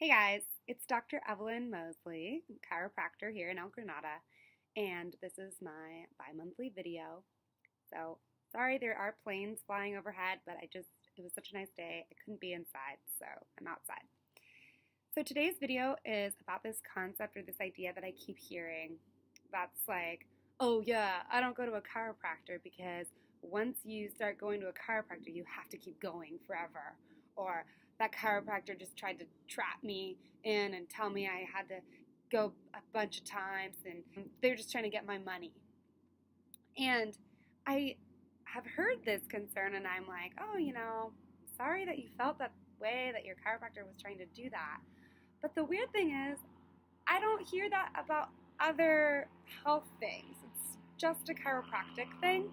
Hey guys, it's Dr. Evelyn Mosley, chiropractor here in El Granada, and this is my bi-monthly video. So, sorry there are planes flying overhead, but it was such a nice day, I couldn't be inside, so I'm outside. So today's video is about this concept or this idea that I keep hearing that's like, oh yeah, I don't go to a chiropractor because once you start going to a chiropractor, you have to keep going forever. Or that chiropractor just tried to trap me in and tell me I had to go a bunch of times and they're just trying to get my money. And I have heard this concern and I'm like, oh, sorry that you felt that way, that your chiropractor was trying to do that. But the weird thing is, I don't hear that about other health things. It's just a chiropractic thing.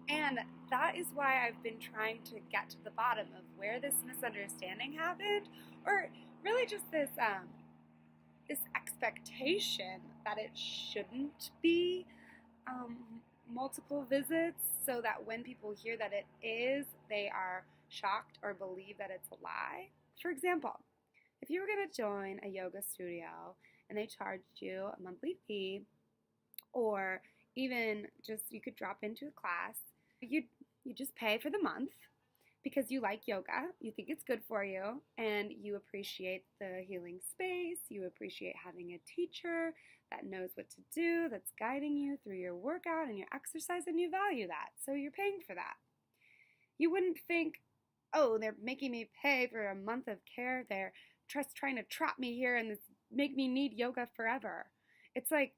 And that is why I've been trying to get to the bottom of where this misunderstanding happened, or really just this expectation that it shouldn't be multiple visits, so that when people hear that it is, they are shocked or believe that it's a lie. For example, if you were going to join a yoga studio and they charged you a monthly fee, or even just you could drop into a class, you just pay for the month because you like yoga, you think it's good for you, and you appreciate the healing space, you appreciate having a teacher that knows what to do, that's guiding you through your workout and your exercise, and you value that, so you're paying for that. You wouldn't think, oh, they're making me pay for a month of care, they're just trying to trap me here and make me need yoga forever. It's like,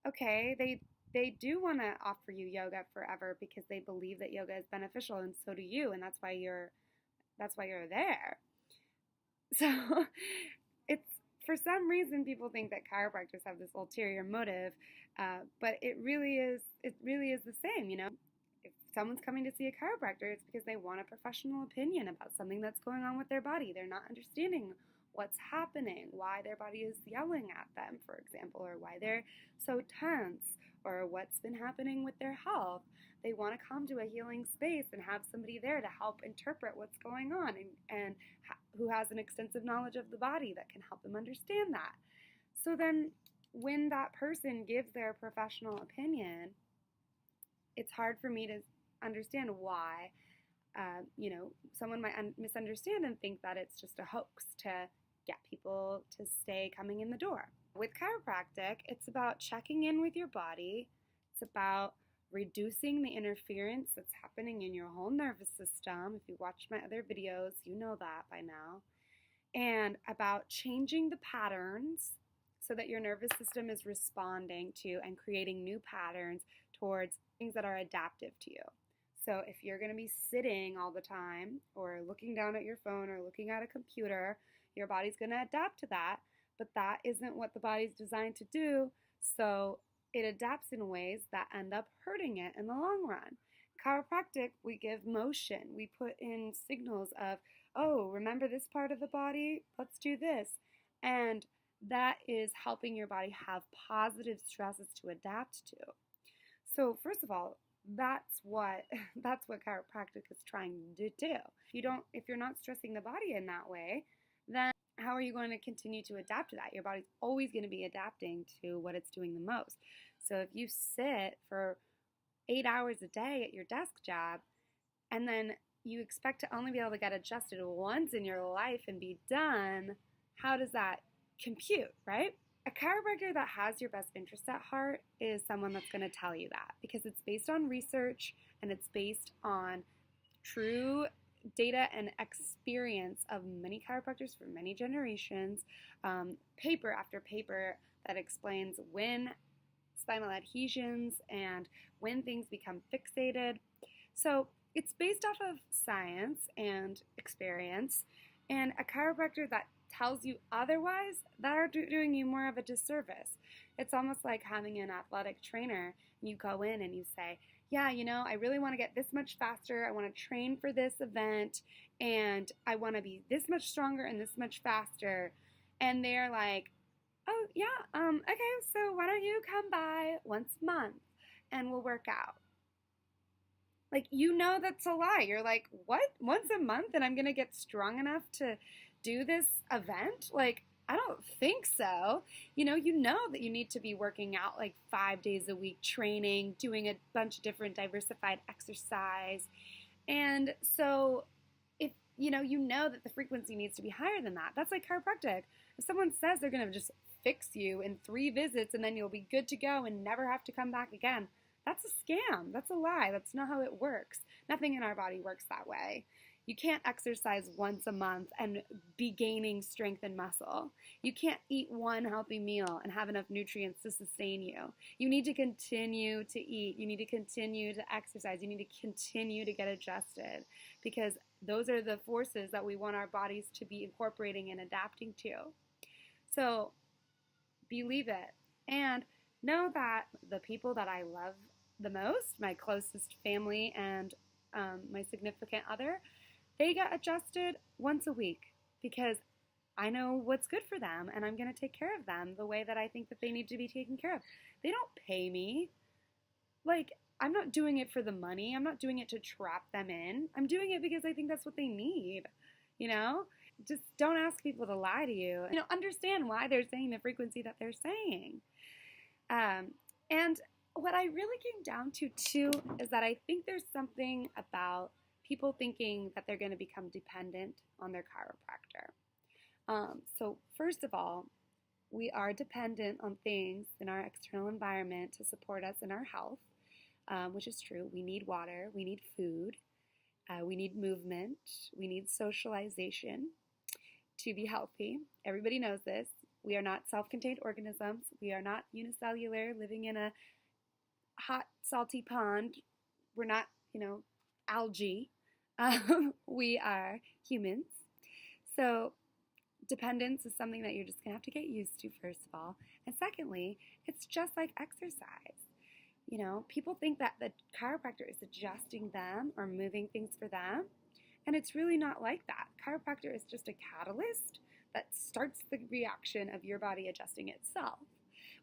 okay, they do want to offer you yoga forever because they believe that yoga is beneficial, and so do you, and that's why you're there. So it's, for some reason, people think that chiropractors have this ulterior motive, but it really is the same. If someone's coming to see a chiropractor, it's because they want a professional opinion about something that's going on with their body. They're not understanding what's happening, why their body is yelling at them, for example, or why they're so tense, or what's been happening with their health. They want to come to a healing space and have somebody there to help interpret what's going on, and who has an extensive knowledge of the body that can help them understand that. So then when that person gives their professional opinion, it's hard for me to understand why someone might misunderstand and think that it's just a hoax to get people to stay coming in the door. With chiropractic, it's about checking in with your body. It's about reducing the interference that's happening in your whole nervous system. If you watched my other videos, you know that by now. And about changing the patterns so that your nervous system is responding to and creating new patterns towards things that are adaptive to you. So if you're going to be sitting all the time, or looking down at your phone, or looking at a computer, your body's going to adapt to that, but that isn't what the body's designed to do, so it adapts in ways that end up hurting it in the long run. Chiropractic, we give motion. We put in signals of, oh, remember this part of the body? Let's do this. And that is helping your body have positive stresses to adapt to. So first of all, that's what chiropractic is trying to do. If you're not stressing the body in that way, then how are you going to continue to adapt to that? Your body's always going to be adapting to what it's doing the most. So if you sit for 8 hours a day at your desk job, and then you expect to only be able to get adjusted once in your life and be done, how does that compute, right? A chiropractor that has your best interest at heart is someone that's going to tell you that, because it's based on research and it's based on true data and experience of many chiropractors for many generations, paper after paper that explains when spinal adhesions and when things become fixated. So it's based off of science and experience, and a chiropractor that tells you otherwise, they're doing you more of a disservice. It's almost like having an athletic trainer. You go in and you say, yeah, I really want to get this much faster. I want to train for this event, and I want to be this much stronger and this much faster. And they're like, oh, yeah, okay, so why don't you come by once a month and we'll work out. Like, that's a lie. You're like, what? Once a month and I'm going to get strong enough to do this event? Like, I don't think so. You know that you need to be working out like 5 days a week, training, doing a bunch of different diversified exercise. And so if you know that the frequency needs to be higher than that. That's like chiropractic. If someone says they're going to just fix you in 3 visits and then you'll be good to go and never have to come back again, that's a scam. That's a lie. That's not how it works. Nothing in our body works that way. You can't exercise once a month and be gaining strength and muscle. You can't eat one healthy meal and have enough nutrients to sustain you. You need to continue to eat. You need to continue to exercise. You need to continue to get adjusted, because those are the forces that we want our bodies to be incorporating and adapting to. So believe it. And know that the people that I love the most, my closest family and my significant other, they get adjusted once a week, because I know what's good for them and I'm going to take care of them the way that I think that they need to be taken care of. They don't pay me. Like, I'm not doing it for the money. I'm not doing it to trap them in. I'm doing it because I think that's what they need, Just don't ask people to lie to you. Understand why they're saying the frequency that they're saying. And what I really came down to, too, is that I think there's something about people thinking that they're going to become dependent on their chiropractor. So first of all, we are dependent on things in our external environment to support us in our health, which is true. We need water, we need food, we need movement, we need socialization to be healthy. Everybody knows this. We are not self-contained organisms. We are not unicellular living in a hot, salty pond. We're not, algae. We are humans. So dependence is something that you're just going to have to get used to, first of all. And secondly, it's just like exercise. People think that the chiropractor is adjusting them or moving things for them, and it's really not like that. Chiropractor is just a catalyst that starts the reaction of your body adjusting itself,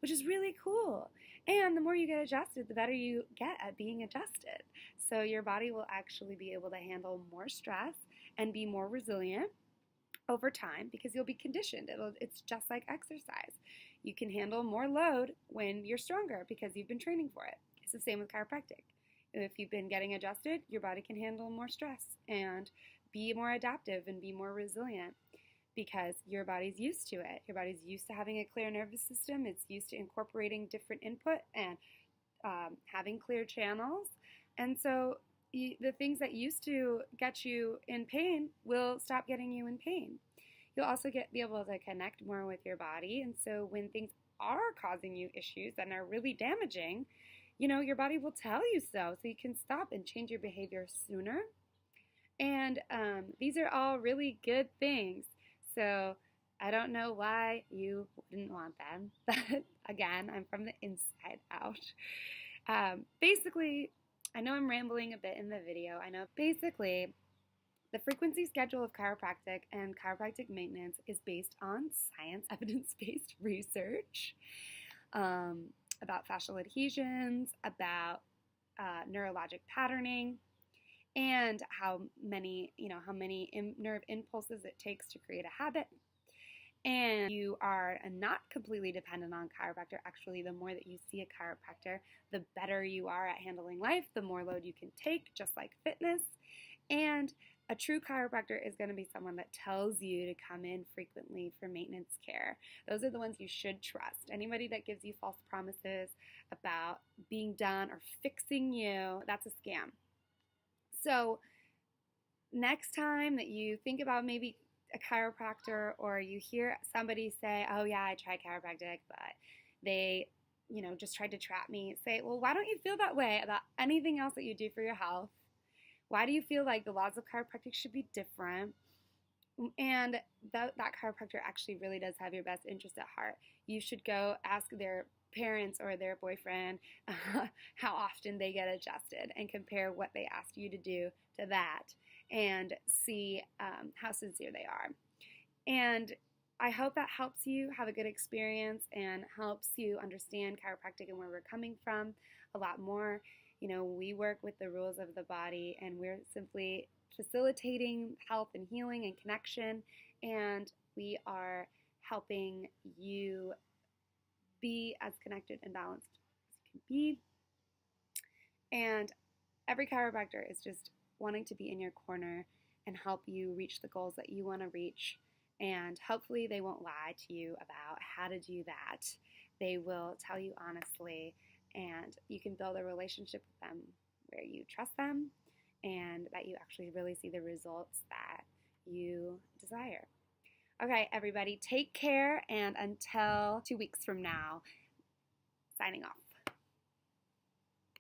which is really cool. And the more you get adjusted, the better you get at being adjusted. So your body will actually be able to handle more stress and be more resilient over time, because you'll be conditioned. It's just like exercise. You can handle more load when you're stronger because you've been training for it. It's the same with chiropractic. If you've been getting adjusted, your body can handle more stress and be more adaptive and be more resilient, because your body's used to it. Your body's used to having a clear nervous system. It's used to incorporating different input and having clear channels. And so the things that used to get you in pain will stop getting you in pain. You'll also be able to connect more with your body. And so when things are causing you issues and are really damaging, your body will tell you so you can stop and change your behavior sooner. And these are all really good things. So I don't know why you wouldn't want them. But again, I'm from the inside out. Basically, I know I'm rambling a bit in the video. I know basically the frequency schedule of chiropractic and chiropractic maintenance is based on science, evidence-based research about fascial adhesions, about neurologic patterning, and how many nerve impulses it takes to create a habit. And you are not completely dependent on chiropractor. Actually, the more that you see a chiropractor, the better you are at handling life, the more load you can take, just like fitness. And a true chiropractor is going to be someone that tells you to come in frequently for maintenance care. Those are the ones you should trust. Anybody that gives you false promises about being done or fixing you, that's a scam. So next time that you think about maybe a chiropractor, or you hear somebody say, oh yeah, I tried chiropractic, but they, just tried to trap me, say, well, why don't you feel that way about anything else that you do for your health? Why do you feel like the laws of chiropractic should be different? And that chiropractor actually really does have your best interest at heart. You should go ask their parents or their boyfriend how often they get adjusted and compare what they asked you to do to that, and see how sincere they are. And I hope that helps you have a good experience and helps you understand chiropractic and where we're coming from a lot more. We work with the rules of the body, and we're simply facilitating health and healing and connection and we are helping you be as connected and balanced as you can be. And every chiropractor is just wanting to be in your corner and help you reach the goals that you want to reach. And hopefully they won't lie to you about how to do that. They will tell you honestly, and you can build a relationship with them where you trust them and that you actually really see the results that you desire. Okay, everybody, take care, and until 2 weeks from now, signing off.